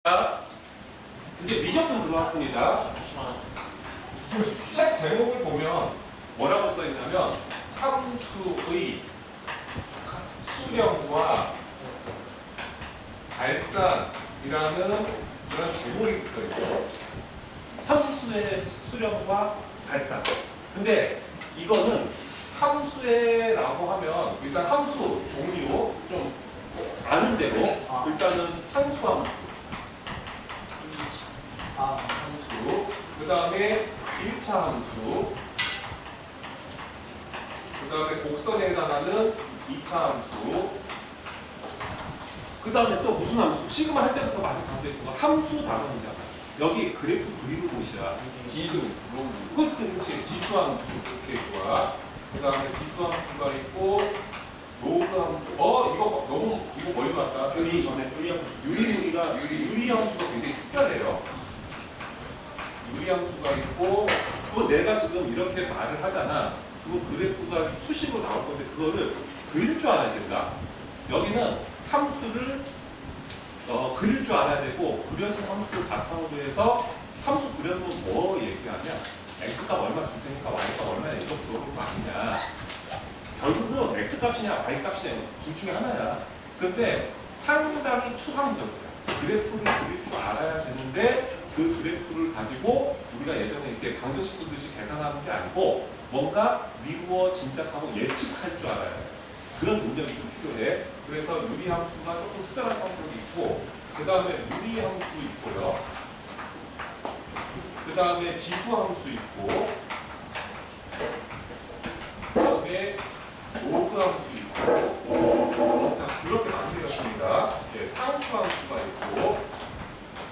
자, 이제 미적분 들어왔습니다. 책 제목을 보면 뭐라고 써 있냐면 함수의 수령과 발산이라는 그런 제목이 붙어 있어요. 함수의 수령과 발산. 근데 이거는 함수의라고 하면 일단 함수 종류 좀 아는 대로 일단은 상수함수. 함수, 그 다음에 1차 함수, 그 다음에 곡선에 해당하는 2차 함수, 그 다음에 또 무슨 함수? 시그마 할 때부터 많이 강조했던 거 함수 단원이잖아. 여기 그래프 그리는 곳이야. 지수, 로그. 그렇지. 지수함수 이렇게 있고, 그 다음에 지수함수가 있고, 로그 함수. 이거 멀리 갔다. 유리 함수가 굉장히 특별해요. 유리함수가 있고 또 내가 지금 이렇게 말을 하잖아. 그거 그래프가 수식으로 나올 건데 그거를 그릴 줄 알아야 된다. 여기는 함수를 그릴 줄 알아야 되고 그려진 함수를 바탕으로 해서 함수 그려놓으면 뭐 얘기하냐. x값 얼마 줄 테니까 y값 얼마냐 이거 물어볼 거 아니냐. 결국은 x값이냐 y값이냐 둘 중에 하나야. 그런데 상당히 추상적이야. 그래프를 그릴 줄 알아야 되는데 그 그래프를 가지고 우리가 예전에 이렇게 방정식분듯이 계산하는 게 아니고 뭔가 미루어 짐작하고 예측할 줄 알아야 돼. 그런 능력이 좀 필요해. 그래서 유리함수가 조금 특별한 성격이 있고 그 다음에 무리함수 있고요. 그 다음에 지수함수 있고 그 다음에 로그함수 있고 자, 그렇게 많이 배웠습니다. 상수함수가 있고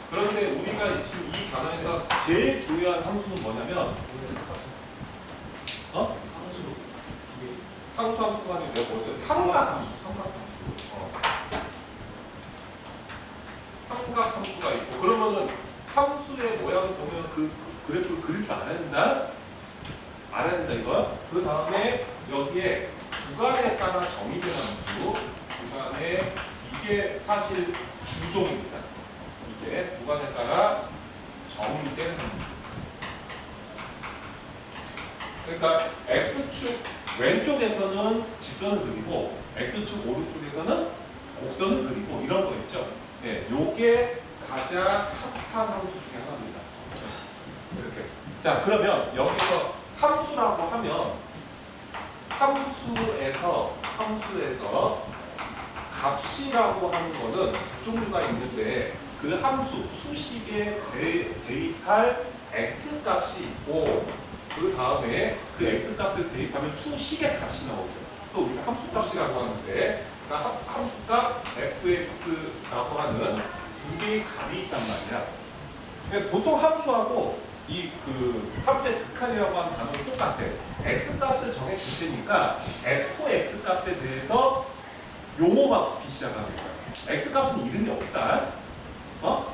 그런데 우리가 지금 이 단어에서 제일 중요한 함수는 뭐냐면 상수함수가 아니고 내가 뭐였어요? 삼각함수. 삼각함수가 있고 그러면은 함수의 모양을 보면 그 그래프를 그릴 줄 알아야 된다? 알아야 된다 이거. 그 다음에 여기에 주간에 따라 정의된 함수 주간에 이게 사실 주종입니다. 이게 구간에 따라 정의된 함수. 그러니까 x축 왼쪽에서는 직선을 그리고 x축 오른쪽에서는 곡선을 그리고 이런 거 있죠. 네, 요게 가장 핫한 함수 중에 하나입니다. 이렇게. 자, 그러면 여기서 함수라고 하면 함수에서 값이라고 하는 거는 두 종류가 있는데 그 함수, 수식에 대입할 x값이 있고 그 다음에 그 x값을 대입하면 수식의 값이 나오죠. 또 우리가 함수값이라고 하는데 그러니까 함수값 fx라고 하는 두 개의 값이 있단 말이야. 그러니까 보통 함수하고 이 함수의 극한이라고 하는 단어는 똑같아. x값을 정해줄 테니까 fx값에 대해서 용어가 붙기 시작하는 거야. x값은 이름이 없다.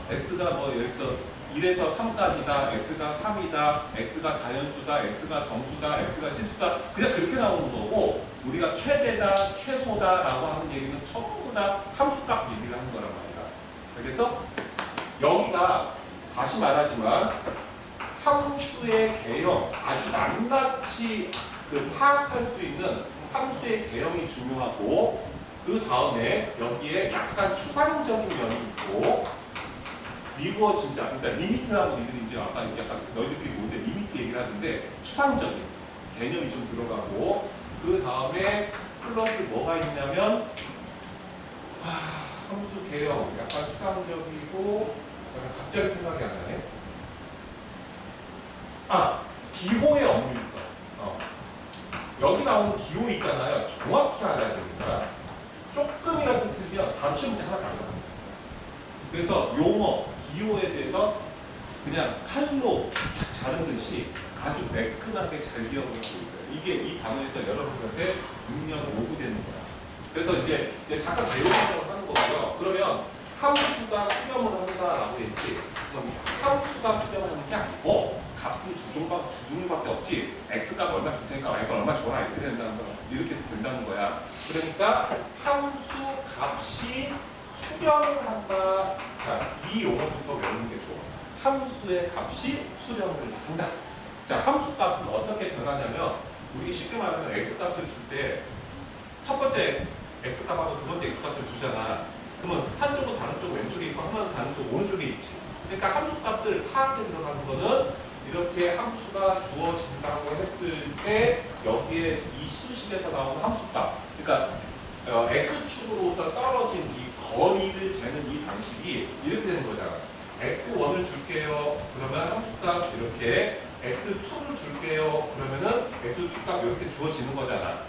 x가 뭐 여기서 1에서 3까지다, x가 3이다, x가 자연수다, x가 정수다, x가 실수다 그냥 그렇게 나오는 거고 우리가 최대다, 최소다 라고 하는 얘기는 전부 다 함수값 얘기를 하는 거란 말이야. 그래서 여기가 다시 말하지만 함수의 개형, 아주 낱낱이 파악할 수 있는 함수의 개형이 중요하고 그 다음에 여기에 약간 추상적인 면이 있고 미루어 진짜 그러니까 리미트라고 니들이 이제 아까 약간 너희들끼리 모르는데 리미트 얘기를 하는데 추상적인 개념이 좀 들어가고 그 다음에 플러스 뭐가 있냐면 함수 개형 약간 추상적이고 갑자기 생각이 안 나네. 기호의 업무 있어. 여기 나오는 기호 있잖아요. 정확히 알아야 됩니다. 조금이라도 틀리면 바로 시험 문제 하나 나갑니다. 그래서 용어, 기호에 대해서 그냥 칼로 자른 듯이 아주 매끈하게 잘 기억을 하고 있어요. 이게 이 단어에서 여러분들한테 능력 오후되는 거야. 그래서 이제 잠깐 배우려고 하는 거고요. 그러면 함수가 수렴을 한다라고 했지. 그럼 함수가 수렴을 하는 게 아니고 값은 두 종류밖에 없지. x값 얼마 줄 테니까 y값 얼마 줘라 이렇게 된다는 거야. 그러니까 함수 값이 수렴을 한다. 자, 이 용어부터 외우는 게 좋아. 함수의 값이 수렴을 한다. 자, 함수 값은 어떻게 변하냐면 우리 쉽게 말하면 x 값을 줄 때 첫 번째 x 값하고 두 번째 x 값을 주잖아. 그러면 한쪽은 다른 쪽 왼쪽에 있고 하나는 다른 쪽 오른쪽에 있지. 그러니까 함수 값을 파악해 들어가는 거는 이렇게 함수가 주어진다고 했을 때 여기에 이 수식에서 나오는 함수 값, 그러니까 x축으로부터 떨어진 이 거리를 재는 이 방식이 이렇게 되는 거잖아. x1을 줄게요. 그러면 함수값 이렇게 x2를 줄게요. 그러면은 x2값 이렇게 주어지는 거잖아.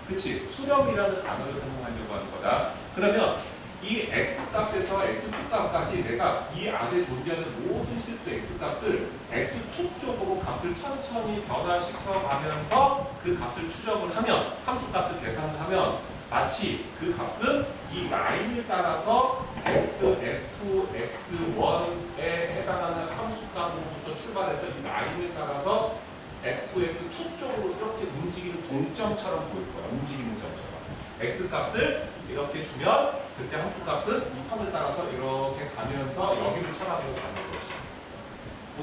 그치? 수렴이라는 단어를 사용하려고 하는 거다. 그러면 이 x값에서 x2값까지 내가 이 안에 존재하는 모든 실수 x값을 x2 쪽으로 값을 천천히 변화시켜 가면서 그 값을 추정을 하면, 함수값을 계산을 하면 마치 그 값은 이 라인을 따라서 xf, x1에 해당하는 함수값으로부터 출발해서 이 라인을 따라서 f에서 2 쪽으로 이렇게 움직이는 동점처럼 보일 거야. 움직이는 점처럼. x값을 이렇게 주면 그때 함수값은 이 선을 따라서 이렇게 가면서 여기를 쳐다보고 가는 거지.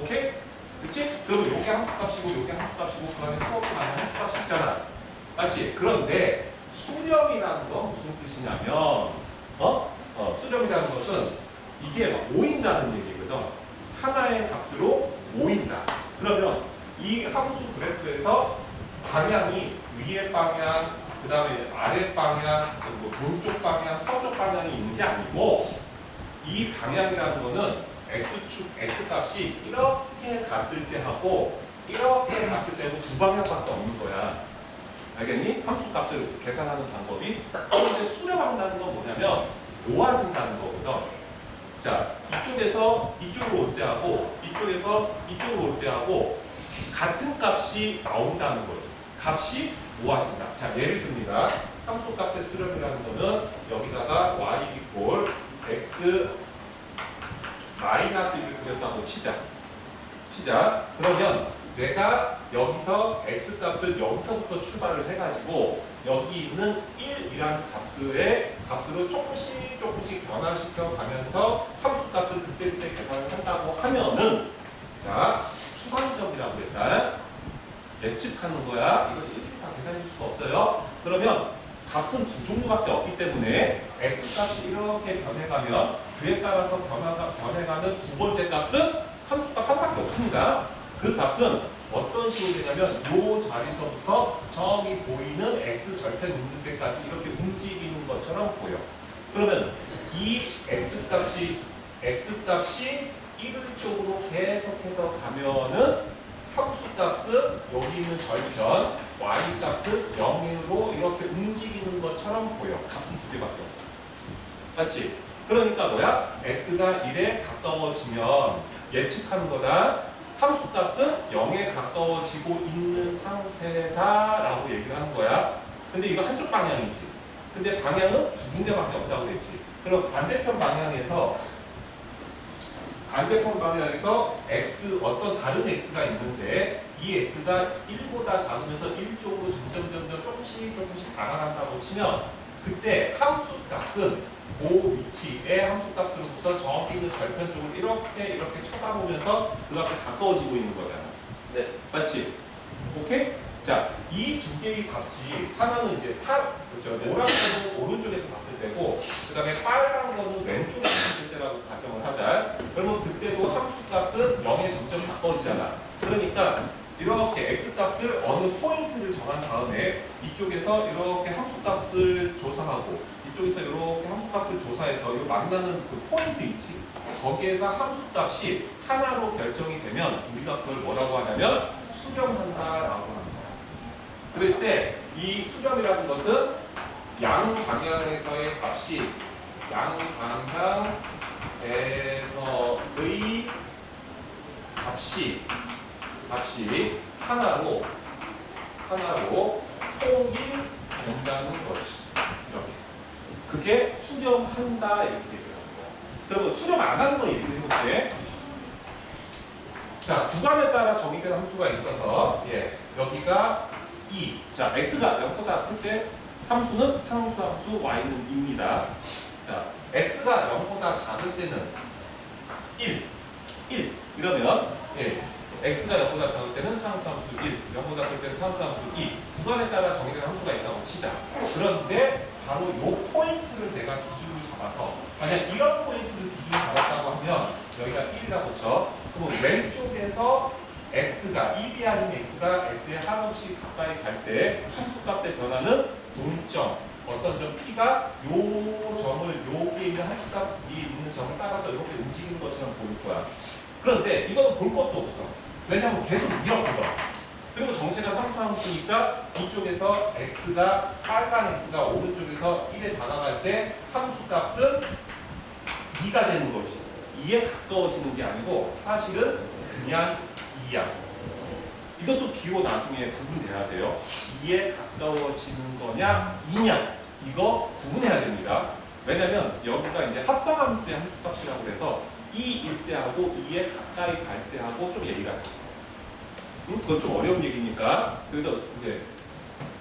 오케이? 그치? 그럼 요게 함수값이고 요게 함수값이고 그 안에 수업이 많은 함수값이 있잖아. 맞지? 그런데 수렴이라는 건 무슨 뜻이냐면 수렴이라는 것은 이게 모인다는 얘기거든. 하나의 값으로 모인다. 그러면 이 함수 그래프에서 방향이 위의 방향, 그 다음에 아래 방향, 그리고 동쪽 방향, 서쪽 방향이 있는 게 아니고 이 방향이라는 거는 x축, x값이 이렇게 갔을 때 하고 이렇게 갔을 때도 두 방향밖에 없는 거야. 알겠니? 함수값을 계산하는 방법이. 그런데 수렴한다는 건 뭐냐면 모아진다는 거거든. 자, 이쪽에서 이쪽으로 올 때 하고 이쪽에서 이쪽으로 올 때 하고 같은 값이 나온다는 거죠. 값이 모아진다. 자, 예를 듭니다. 함수값의 수렴이라는 거는 여기다가 y equal x 마이너스 1을 그렸다고 치자. 그러면 내가 여기서 x값을 여기서부터 출발을 해가지고 여기 있는 1이라는 값으로 조금씩 변화시켜 가면서 함수값을 그때그때 계산을 한다고 하면은, 자, 추상점이라고 했다. 예측하는 거야. 이거 이렇게 다 계산해 줄 수가 없어요. 그러면 값은 두 종류밖에 없기 때문에 x값이 이렇게 변해가면 그에 따라서 변해가는 두 번째 값은 함수값 하나밖에 없습니다. 그 값은 어떤 식으로 되냐면 이 자리서부터 저기 보이는 x 절편 있는 데까지 이렇게 움직이는 것처럼 보여. 그러면 이 x값이 1 쪽으로 계속해서 가면은 함수값은 여기 있는 절편 y값은 0으로 이렇게 움직이는 것처럼 보여. 값은 두 개밖에 없어. 맞지? 그러니까 뭐야? x가 1에 가까워지면 예측하는 거다. 함수값은 0에 가까워지고 있는 상태다라고 얘기를 하는 거야. 근데 이거 한쪽 방향이지. 근데 방향은 두 군데밖에 없다고 그랬지. 그럼 반대편 방향에서 x 어떤 다른 x가 있는데 이 x가 1보다 작으면서 1쪽으로 점점 조금씩 다가간다고 치면 그때 함수값은 그 위치의 함수값으로부터 저기 있는 절편 쪽을 이렇게 쳐다보면서 그 값에 가까워지고 있는 거잖아. 네. 맞지? 오케이? 자, 이 두 개의 값이 하나는 이제 노란 거는 오른쪽에서 봤을 때고 그 다음에 빨간 거는 왼쪽에서 봤을 때라고 가정을 하자. 그러면 그때도 함수값은 0에 점점 가까워지잖아. 그러니까 이렇게 x값을 어느 포인트를 정한 다음에 이쪽에서 이렇게 함수값을 조사하고 이쪽에서 이렇게 함수값을 조사해서 이 만나는 그 포인트 있지. 거기에서 함수값이 하나로 결정이 되면 우리가 그걸 뭐라고 하냐면 수렴한다라고 하는 거야. 그럴 때 이 수렴이라는 것은 양방향에서의 값이 양방향에서의 값이 하나로 통일된다는 것이. 이렇게. 그게 수렴한다 이렇게 얘기하는 거야. 그러면 수렴 안 하는 거 얘기를 해볼게. 자, 구간에 따라 정의된 함수가 있어서 여기가 2. 자, x가 0보다 클 때 함수는 상수함수 y는 2입니다. 자, 자, x가 0보다 작을 때는 1 이러면 x가 0보다 작을 때는 상수함수 1, 0보다 클 때는 상수함수 2 구간에 따라 정의된 함수가 있다고 치자. 그런데 바로 이 포인트를 내가 기준으로 잡아서 만약 이런 포인트를 기준으로 잡았다고 하면 여기가 1이라고 쳐. 그럼 왼쪽에서 x가 1이 아닌 x가 x에 한없이 가까이 갈 때 함수값의 변화는 동점 어떤 점 p가 요 점을 여기에 있는 함수값이 있는 점을 따라서 이렇게 움직이는 것처럼 보일 거야. 그런데 이건 볼 것도 없어. 왜냐하면 계속 이어거든. 그리고 정체가 함수니까 이쪽에서 x가 빨간 x가 오른쪽에서 1에 다가갈 때 함수값은 2가 되는 거지. 2에 가까워지는 게 아니고 사실은 그냥 2야. 이것도 기호 나중에 구분돼야 돼요. 2에 가까워지는 거냐 2냐 이거 구분해야 됩니다. 왜냐면 여기가 이제 합성함수의 함수값이라고 해서 2일 때하고 2에 가까이 갈 때하고 좀 얘기가 돼. 그건 좀 어려운 얘기니까 그래서 이제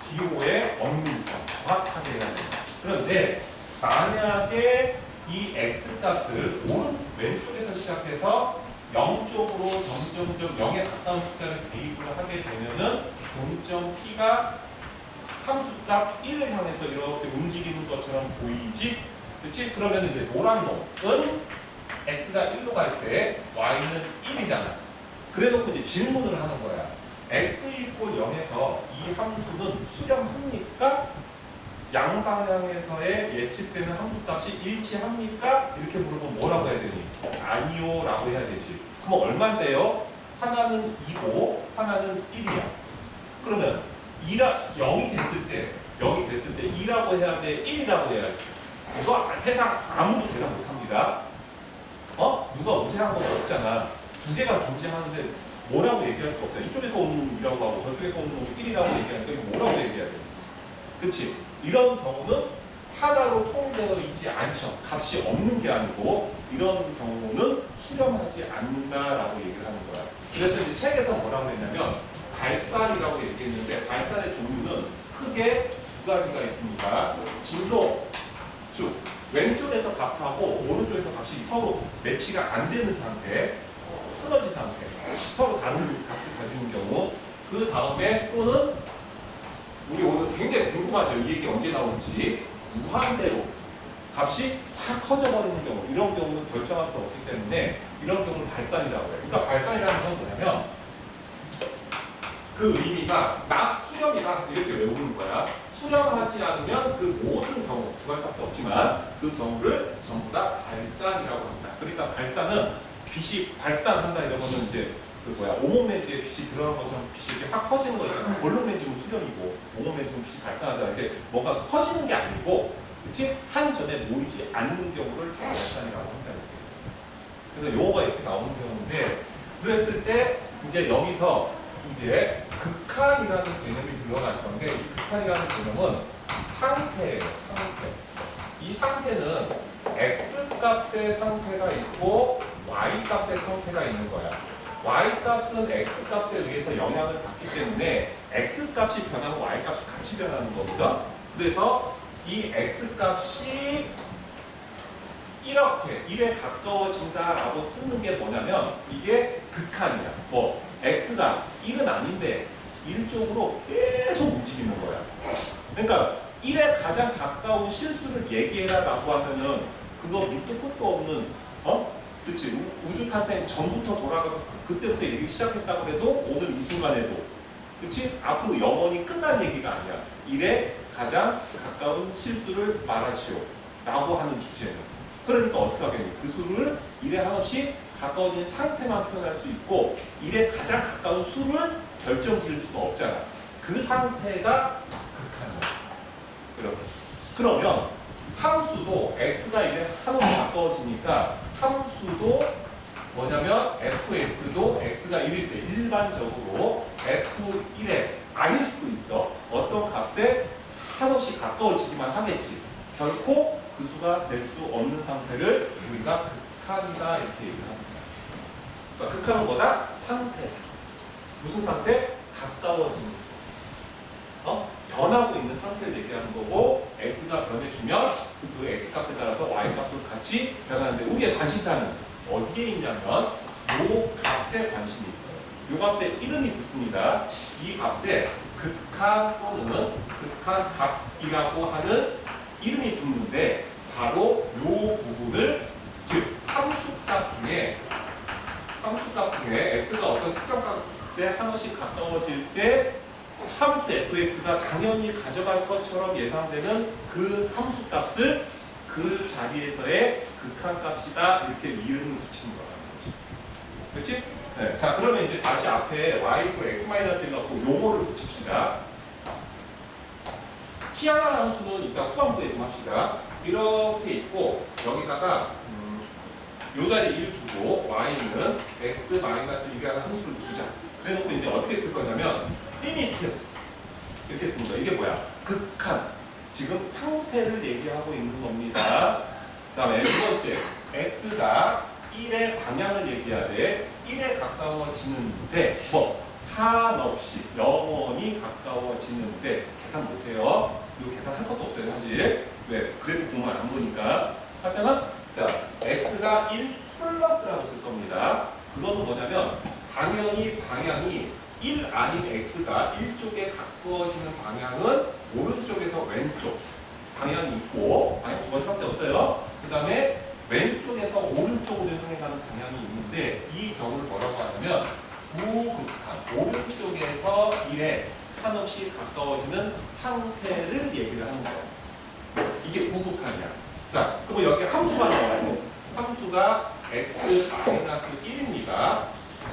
기호의 엄밀성 정확하게 해야 됩니다. 그런데 만약에 이 x값을 왼쪽에서 시작해서 0쪽으로 점점점 0에 가까운 숫자를 대입을 하게 되면은 동점 p가 함수값 1을 향해서 이렇게 움직이는 것처럼 보이지? 그렇지? 그러면 이제 노란 놈은 x가 1로 갈 때 y는 1이잖아. 그래놓고 이제 질문을 하는 거야. x 이꼴 0에서 이 함수는 수렴합니까? 양방향에서의 예측되는 함수값이 일치합니까? 이렇게 물으면 뭐라고 해야 되니? 아니요 라고 해야 되지. 그럼 얼마인데요? 하나는 2고 하나는 1이야. 그러면 0이 됐을 때 2라고 해야 돼? 1이라고 해야 돼? 이거 세상 아무도 대답 못합니다. 누가 우세한 건 없잖아. 두 개가 존재하는데 뭐라고 얘기할 수 없잖아. 이쪽에서 오는 2라고 하고 저쪽에서 오는 놈이 1이라고 얘기하니까 이거 뭐라고 얘기해야 돼? 그치? 이런 경우는 하나로 통일되어 있지 않죠. 값이 없는 게 아니고 이런 경우는 수렴하지 않는다라고 얘기를 하는 거야. 그래서 이제 책에서 뭐라고 했냐면 발산이라고 얘기했는데 발산의 종류는 크게 두 가지가 있습니다. 진로 쭉 왼쪽에서 값하고 오른쪽에서 값이 서로 매치가 안 되는 상태, 끊어진 상태, 서로 다른 값을 가지는 경우. 그 다음에 또는 우리 오늘 굉장히 궁금하죠. 이 얘기 언제 나올지. 무한대로 값이 확 커져버리는 경우, 이런 경우는 결정할 수 없기 때문에 이런 경우는 발산이라고 해요. 그러니까 발산이라는 건 뭐냐면 그 의미가 막 수렴이다 이렇게 외우는 거야. 수렴하지 않으면 그 모든 경우, 두 가지밖에 없지만 그 경우를 전부 다 발산이라고 합니다. 그러니까 발산은 빛이 발산한다 이런 거는 이제 오목매지에 빛이 들어간 것처럼 빛이 이렇게 확 커지는 거 있잖아. 볼록매지면 수렴이고 오목매지면 빛이 발산하잖아. 이렇게 뭔가 커지는 게 아니고, 그렇지? 한 점에 모이지 않는 경우를 발산이라고 한다는 거예요. 그래서 용어가 이렇게 나오는 경우인데, 그랬을 때 이제 여기서 이제 극한이라는 개념이 들어갈 건데, 이 극한이라는 개념은 상태예요. 상태. 이 상태는 x 값의 상태가 있고 y 값의 상태가 있는 거야. y값은 x값에 의해서 영향을 받기 때문에 x값이 변하고 y값이 같이 변하는 거거든. 그래서 이 x값이 이렇게 1에 가까워진다라고 쓰는 게 뭐냐면 이게 극한이야. x가 1은 아닌데 1쪽으로 계속 움직이는 거야. 그러니까 1에 가장 가까운 실수를 얘기해라라고 하면은 그거 밑도 끝도 없는 그치? 우주 탄생 전부터 돌아가서 그때부터 얘기 시작했다고 해도 오늘 이 순간에도, 그치? 앞으로 영원히 끝날 얘기가 아니야. 1에 가장 가까운 실수를 말하시오 라고 하는 주제는. 그러니까 어떻게 하겠니? 그 수를 1에 한없이 가까워진 상태만 표현할 수 있고 1에 가장 가까운 수를 결정 지을 수가 없잖아. 그 상태가 극한이야. 그러면 함수도 x가 1에 한없이 가까워지니까 함수도 뭐냐면 fx도 x가 1일 때 일반적으로 f1에 아닐 수도 있어. 어떤 값에 한없이 가까워지기만 하겠지. 결코 그 수가 될 수 없는 상태를 우리가 극한이다 이렇게 얘기를 합니다. 그러니까 극한은 뭐다? 상태. 무슨 상태? 가까워지는 상태. 변하고 있는 상태를 얘기하는 거고 x가 변해주면 그 x 값에 따라서 y 값도 같이 변하는데 우리의 관심사는 어디에 있냐면 요 값에 관심이 있어요. 요 값에 이름이 붙습니다. 이 값에 극한 또는 극한 값이라고 하는 이름이 붙는데 바로 요 부분을 즉 함수값 중에 x가 어떤 특정 값에 한없이 가까워질 때 함수 fx가 당연히 가져갈 것처럼 예상되는 그 함수값을 그 자리에서의 극한값이다 이렇게 이름을 붙이는 거라는 거지. 그렇지? 네. 자 그러면 이제 다시 앞에 y x-1 갖고 용어를 붙입시다. 희한한 함수는 이따 후반부에 좀 합시다. 이렇게 있고 여기다가 요 자리에 1 주고 y는 x-1이라는 함수를 주자. 그래놓고 이제 어떻게 쓸 거냐면 리미트 이렇게 씁니다. 이게 뭐야? 극한. 지금 상태를 얘기하고 있는 겁니다. 그 다음에 두 번째 x가 1의 방향을 얘기하되 1에 가까워지는데 뭐 한없이 영원히 가까워지는데 계산 못해요. 이거 계산할 것도 없어요 사실. 왜? 그래도 공부 안 보니까 하잖아? 자 x가 1 플러스라고 쓸 겁니다. 그것도 뭐냐면 당연히 방향이 1 아닌 x가 1쪽에 가까워지는 방향은 오른쪽에서 왼쪽 방향이 있고 방향 두 번밖에 없어요. 그 다음에 왼쪽에서 오른쪽으로 향해가는 방향이 있는데 이 경우를 뭐라고 하냐면 우극한 오른쪽에서 1에 한없이 가까워지는 상태를 얘기를 하는 거예요. 이게 우극한이야. 자, 그럼 여기 함수가 나와요. 함수가 x-1입니다.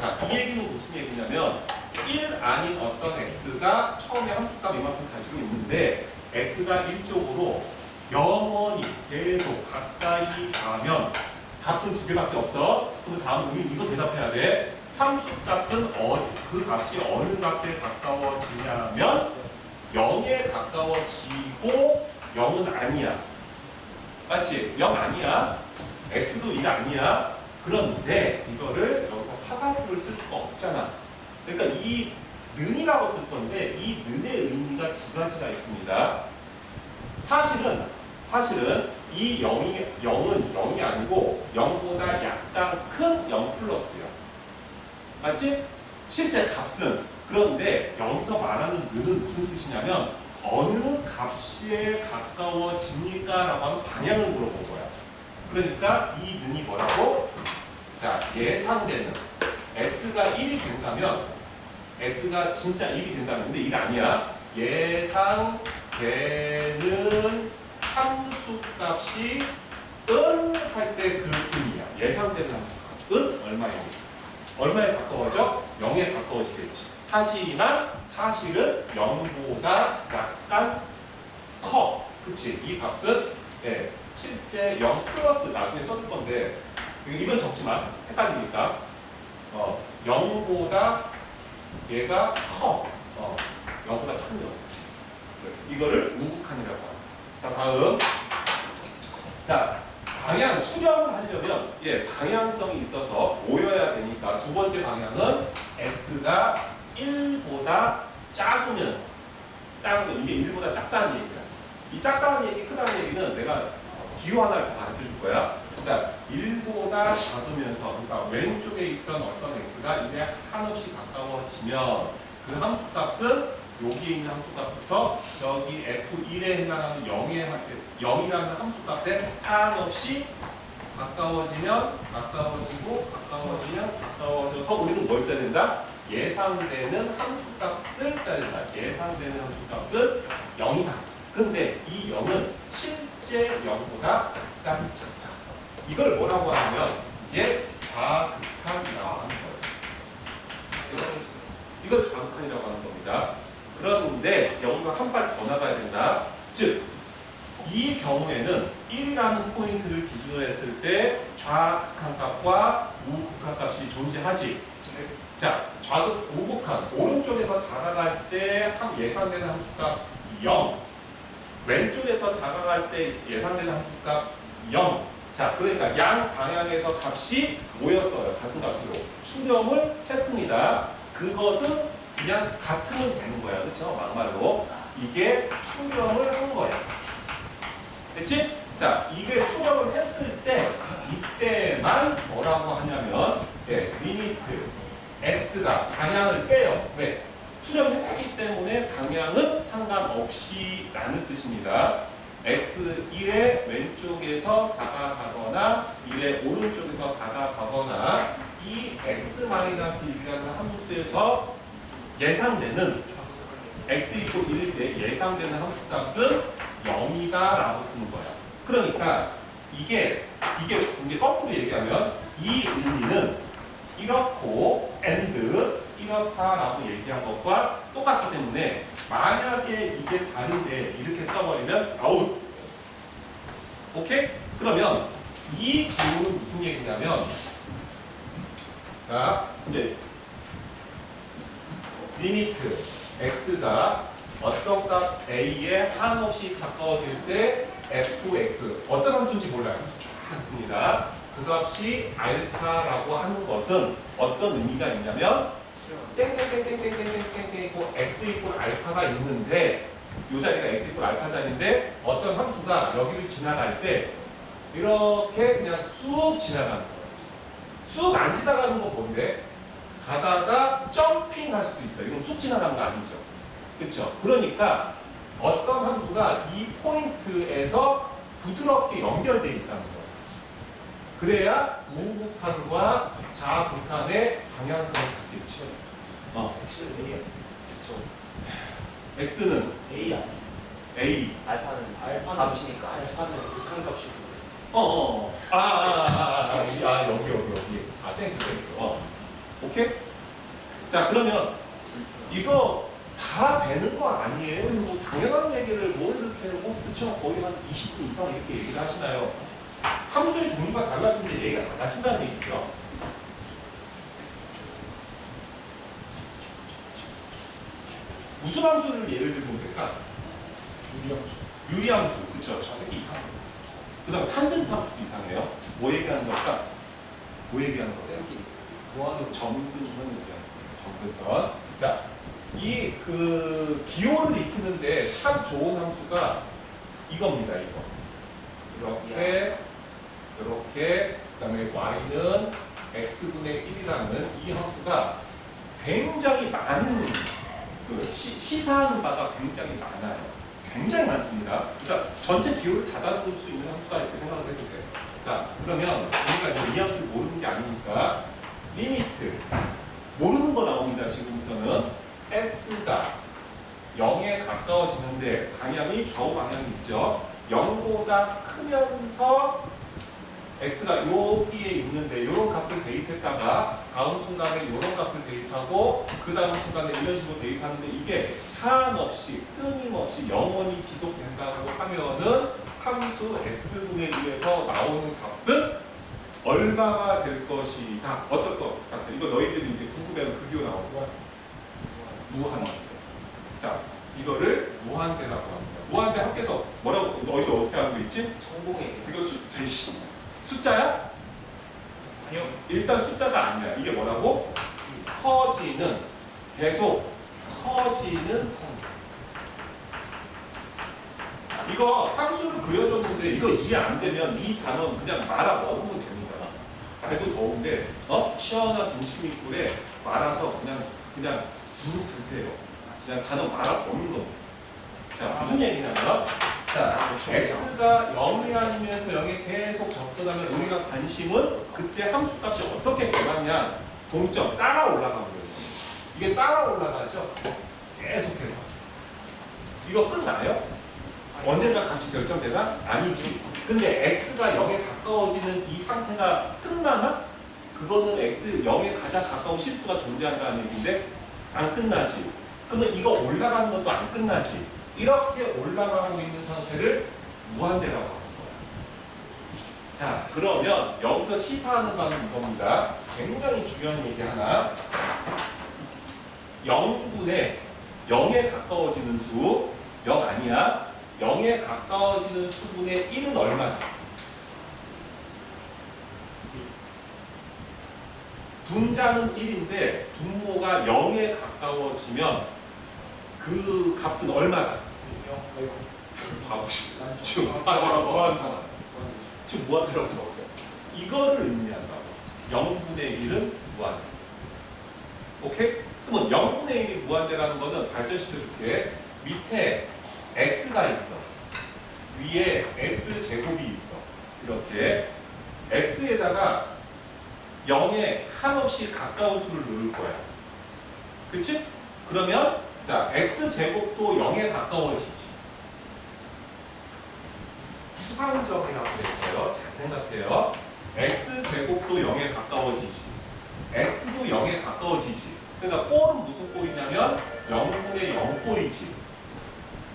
자, 이 얘기는 무슨 얘기냐면 1 아닌 어떤 x가 처음에 함수값 이만큼 가지고 있는데 x가 1쪽으로 영원히 계속 가까이 가면 값은 두 개밖에 없어. 그럼 다음 우리 이거 대답해야 돼. 함수값은 그 값이 어느 값에 가까워지냐면 0에 가까워지고 0은 아니야. 맞지? 0 아니야. x도 1 아니야. 그런데 이거를 여기서 화살표를 쓸 수가 없잖아. 그러니까 이 는이라고 쓸 건데 이 는의 의미가 두 가지가 있습니다. 사실은 이 0은 0이 아니고 0보다 약간 큰 0 플러스야. 맞지? 실제 값은. 그런데 여기서 말하는 는은 무슨 뜻이냐면 어느 값에 가까워집니까? 라고 하는 방향을 물어본 거야. 그러니까 이 는이 뭐라고? 자, 예상되는 x가 1이 된다면 x가 진짜 1이 된다면 근데 1 아니야. 예상되는 함수값이 은 할 때 그 은이야. 예상되는 함수값. 은 얼마에 가까워져? 0에 가까워지겠지. 하지만 사실은 0보다 약간 커. 그치? 이 값은 실제 0 플러스 나중에 써줄 건데 이건 적지만 헷갈리니까 0보다 얘가 커. 0보다 큰 0. 이거를 우극한이라고 합니다. 자, 다음. 자, 방향, 수렴을 하려면 방향성이 있어서 모여야 되니까 두 번째 방향은 x가 1보다 작으면서 이게 1보다 작다는 얘기야. 이 작다는 얘기, 크다는 얘기는 내가 기호 하나를 더 가르쳐 줄 거야. 그러니까 1보다 작으면서 그러니까 왼쪽에 있던 어떤 x가 1에 한없이 가까워지면 그 함수값은 여기 있는 함수값부터 저기 f1에 해당하는 0이라는 함수값에 한없이 가까워져서 우리는 뭘 써야 된다? 예상되는 함수값을 써야 된다. 예상되는 함수값은 0이다. 근데 이 0은 실제 0보다 약간 작다. 이걸 뭐라고 하냐면 이제 좌극한이라고 하는 거예요. 이걸 좌극한이라고 하는 겁니다. 그런데 여기서 한 발 더 나가야 된다. 즉, 이 경우에는 1이라는 포인트를 기준으로 했을 때 좌극한 값과 우극한 값이 존재하지. 자, 우극한 오른쪽에서 다가갈 때 예상되는 함수값 0, 왼쪽에서 다가갈 때 예상되는 함수값 0. 자, 그러니까 양 방향에서 값이 모였어요. 같은 값으로 수렴을 했습니다. 그것은 그냥 같으면 되는 거야. 그렇죠? 막말로. 이게 수렴을 한 거야. 됐지? 자, 이게 수렴을 했을 때 이때만 뭐라고 하냐면 리미트 x가 방향을 빼요. 왜? 수렴했기 때문에 방향은 상관없이 라는 뜻입니다. x1의 왼쪽에서 다가가거나 1의 오른쪽에서 다가가거나 이 x-1이라는 함수에서 예상되는 x=1일 때 예상되는 함수값은 0이다 라고 쓰는 거야. 그러니까 이게 이제 거꾸로 얘기하면 이 의미는 이렇고 and 이렇다라고 얘기한 것과 똑같기 때문에 만약에 이게 다른데 이렇게 써버리면 아웃. 오케이? 그러면 이 기호는 무슨 얘기냐면 자 이제 리미트 x가 어떤 값 a에 한없이 가까워질 때 fx 어떤 함수인지 몰라요. 함수 쫙 씁니다. 그 값이 알파라고 하는 것은 어떤 의미가 있냐면 땡땡땡땡땡땡땡땡 x 알파가 있는데 이 자리가 x 알파 자리인데 어떤 함수가 여기를 지나갈 때 이렇게 그냥 쑥 지나가는 거예요. 쑥 안 지나가는 건 뭔데? 가다가 점핑할 수도 있어요. 이건 쑥 지나가는 거 아니죠. 그렇죠? 그러니까 어떤 함수가 이 포인트에서 부드럽게 연결되어 있다는 거예요. 그래야 우극한과 좌극한의 방향성을 갖겠지. X는 A야. 그쵸. X는 A 아니야. A. 알파는 값이니까. 알파는 극한 값이고. 여기. 땡큐. 오케이? 자, 그러면 이거 다 되는 거 아니에요? 뭐 당연한 얘기를 뭐 이렇게 그쵸? 거의 한 20분 이상 이렇게 얘기를 하시나요? 함수의 종류가 달라지는데 얘기가 달라진다는 얘기죠. 무슨 함수를 예를 들면 될까? 유리함수. 그쵸? 저 새끼 이상해. 그 다음 탄젠트 함수도 이상해요. 뭐 얘기하는 걸까? 뭐 얘기하는 거예요? 뭐하는 점근선 얘기하는 거예요. 점근선. 자, 이 그 기호를 익히는데 참 좋은 함수가 이겁니다. 이렇게 그다음에 y는 x분의 1이라는 이 함수가 굉장히 많은 시사하는 바가 굉장히 많아요. 굉장히 많습니다. 그러니까 전체 기호를 다 다룰 수 있는 함수다 이렇게 생각을 해도 돼요. 자, 그러면 우리가 이 함수를 모르는 게 아니니까 리미트 모르는 거 나옵니다. 지금부터는 x가 0에 가까워지는데 방향이 좌우 방향이 있죠. 0보다 크면서 x가 여기에 있는데 이런 값을 대입했다가 다음 순간에 이런 값을 대입하고 그 다음 순간에 이런 식으로 대입하는데 이게 한없이 끊임없이 영원히 지속된다고 하면은 함수 x분의 1에서 나오는 값은 얼마가 될 것이다. 어떨 것 같아? 이거 너희들이 이제 궁금해하는 그 기호 나오는 거야. 무한대. 자, 이거를 무한대라고 합니다. 무한대 합해서 뭐라고 너희들 어떻게 하는 거 있지? 성공의 이거 숫자야? 아니요. 일단 숫자가 아니야. 이게 뭐라고? 커지는 계속 커지는 상태. 이거 함수를 그려줬는데 이거 이해 안 되면 이 단어는 그냥 말아 먹으면 됩니다. 날도 더운데 시원한 동치미꿀에 말아서 그냥 쑥 드세요. 그냥 단어 말아 먹는 겁니다. 자, 무슨 얘기냐면 자, x가 0이 아니면서 0에 계속 접근하면 우리가 관심은 그때 함수값이 어떻게 변하냐 동점 따라 올라가는 거예요. 이게 따라 올라가죠. 계속해서 이거 끝나요? 언젠가 값이 결정되나? 아니지. 근데 x가 0에 가까워지는 이 상태가 끝나나? 그거는 x 0에 가장 가까운 실수가 존재한다는 얘기인데 안 끝나지. 그러면 이거 올라가는 것도 안 끝나지. 이렇게 올라가고 있는 상태를 무한대라고 하는 거야. 자, 그러면 여기서 시사하는 바는 이겁니다. 굉장히 중요한 얘기 하나. 0분의 0에 가까워지는 수, 0 아니야. 0에 가까워지는 수분의 1은 얼마나? 분자는 1인데 분모가 0에 가까워지면 그 값은 얼마다? 아이고. 바보지. 난 지금 무한대라고 무한대잖아. 지금 무한대라고 적었어. 이거를 의미한다고. 0분의 1은 무한대. 오케이? 그러면 0분의 1이 무한대라는 거는 발전시켜줄게. 밑에 x가 있어. 위에 x제곱이 있어. 이렇게 x에다가 0에 한없이 가까운 수를 넣을 거야. 그치? 그러면 자 x제곱도 0에 가까워지지. 추상적이라고 했어요. 잘 생각해요. x제곱도 0에 가까워지지. x도 0에 가까워지지. 그러니까 꼴은 무슨 꼴이냐면 0분의 0꼴이지.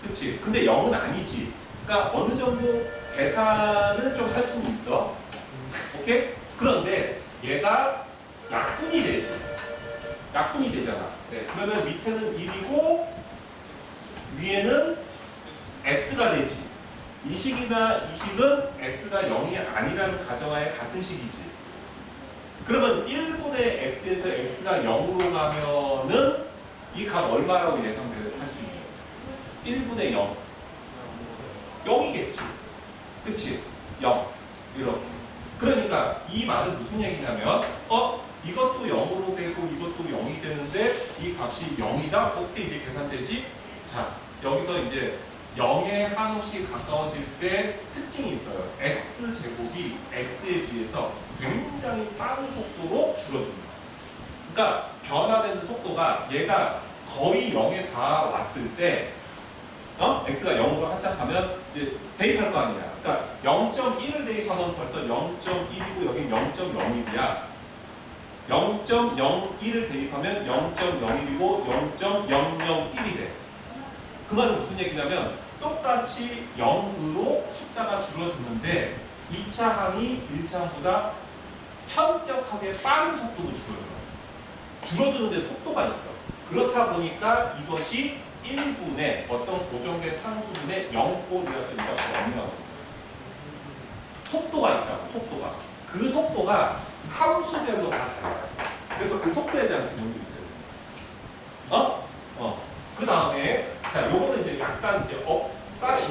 그치? 근데 0은 아니지. 그러니까 어느 정도 계산을 좀 할 수는 있어. 오케이? 그런데 얘가 약분이 되지. 약분이 되잖아. 네. 그러면 밑에는 1이고 위에는 x가 되지. 이 식이나 이 식은 x가 0이 아니라는 가정하에 같은 식이지. 그러면 1분의 x에서 x가 0으로 가면은 이 값 얼마라고 예상할 수 있냐? 1분의 0. 0이겠지. 그치? 0. 이렇게. 그러니까 이 말은 무슨 얘기냐면 이것도 0으로 되고 이것도 0이 되는데 이 값이 0이다? 어떻게 이게 계산되지? 자, 여기서 이제 0에 한없이 가까워질 때 특징이 있어요. x제곱이 x에 비해서 굉장히 빠른 속도로 줄어듭니다. 그러니까 변화되는 속도가 얘가 거의 0에 다 왔을 때 x가 0으로 한참 가면 이제 대입할 거 아니냐. 그러니까 0.1을 대입하면 벌써 0.1이고 여긴 0.01이야. 0.01을 대입하면 0.01이고 0.001이 돼. 그 말은 무슨 얘기냐면 똑같이 0으로 숫자가 줄어드는데 2차 항이 1차 항보다 현격하게 빠른 속도로 줄어들어요. 줄어드는데 속도가 있어. 그렇다 보니까 이것이 1분의 어떤 고정된 상수분의 0꼴이라서 이것이 없는 속도가 있다고. 속도가. 그 속도가 함수별로 다 달라요. 그래서 그 속도에 대한 개념도 있어요. 그 다음에 자 요거는 이제 약간 이제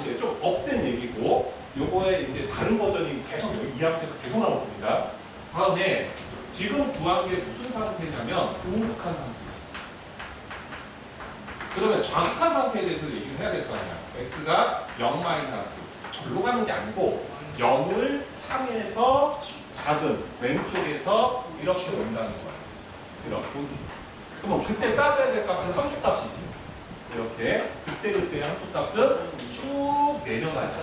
이제 좀 업된 얘기고 요거의 이제 다른 버전이 계속 여기 이 앞에서 계속 나올 겁니다. 다음에 지금 구한 게 무슨 상태냐면 우극한 상태지. 그러면 좌극한 상태에 대해서 얘기를 해야 될 거 아니야. x가 0 마이너스 절로 가는 게 아니고 0을 향해서 작은 왼쪽에서 이렇게 온다는 거야. 이렇게. 그럼 그때 따져야 될 값은 함수값이지. 이렇게 그때그때 함수값은 쭉 내려가죠.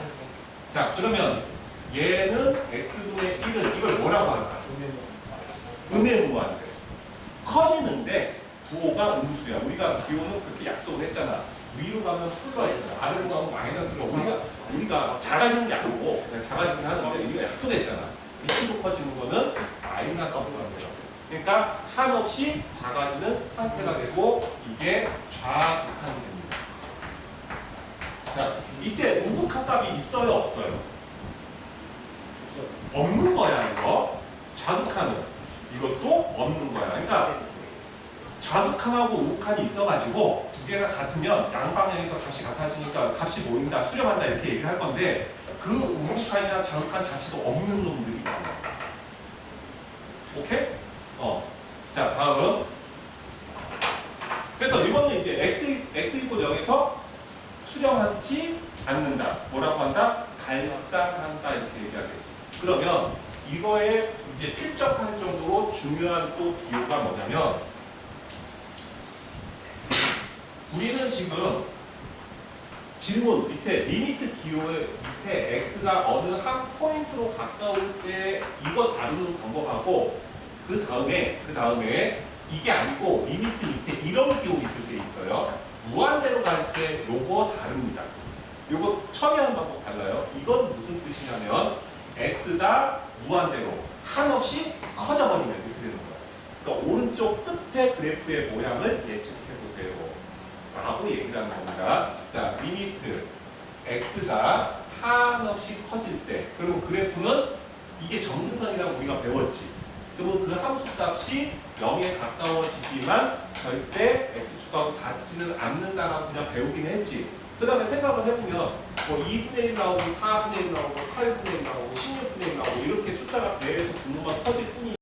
자 그러면 얘는 x분의 1은 이걸 뭐라고 할까? 음의 무한대. 커지는데 부호가 음수야. 우리가 기호는 그렇게 약속을 했잖아. 위로 가면 플러스, 아래로 가면 마이너스가 우리가 작아지는 게 아니고 그냥 작아지긴 하는데 우리가 약속했잖아. 밑으로 커지는 거는 마이너스로 가는 그러니까 한없이 작아지는 상태가 되고 이게 좌극한이 됩니다. 자, 이때 우극한 값이 있어요, 없어요? 없는 거야, 이거. 좌극한은 이것도 없는 거야. 그러니까 좌극한하고 우극한이 있어가지고 두 개가 같으면 양방향에서 값이 같아지니까 값이 모인다, 수렴한다 이렇게 얘기를 할 건데 그 우극한이나 좌극한 자체도 없는 놈들이 있다. 오케이? 자, 다음. 그래서 이거는 이제 x 이고 0에서 수렴하지 않는다. 뭐라고 한다? 발산한다 이렇게 얘기하겠지. 그러면 이거에 이제 필적할 정도로 중요한 또 기호가 뭐냐면 우리는 지금 질문 밑에 리미트 기호의 밑에 x가 어느 한 포인트로 가까울 때 이거 다루는 방법하고 그 다음에 이게 아니고 리미트 밑에 이런 기호 있을 때 있어요. 무한대로 갈 때 요거 다릅니다. 요거 처리하는 방법 달라요. 이건 무슨 뜻이냐면 x가 무한대로 한없이 커져버리면 이렇게 되는 거예요. 그러니까 오른쪽 끝에 그래프의 모양을 예측해 보세요. 라고 얘기를 하는 겁니다. 자, 리미트 x가 한없이 커질 때 그러면 그래프는 이게 정근선이라고 우리가 배웠지. 그러면 그 함수값이 0에 가까워지지만 절대 x축하고 닿지는 않는다라고 그냥 배우긴 했지. 그 다음에 생각을 해보면 뭐 2분의 1 나오고 4분의 1 나오고 8분의 1 나오고 16분의 1 나오고 이렇게 숫자가 배에서 분모가 커질 뿐이지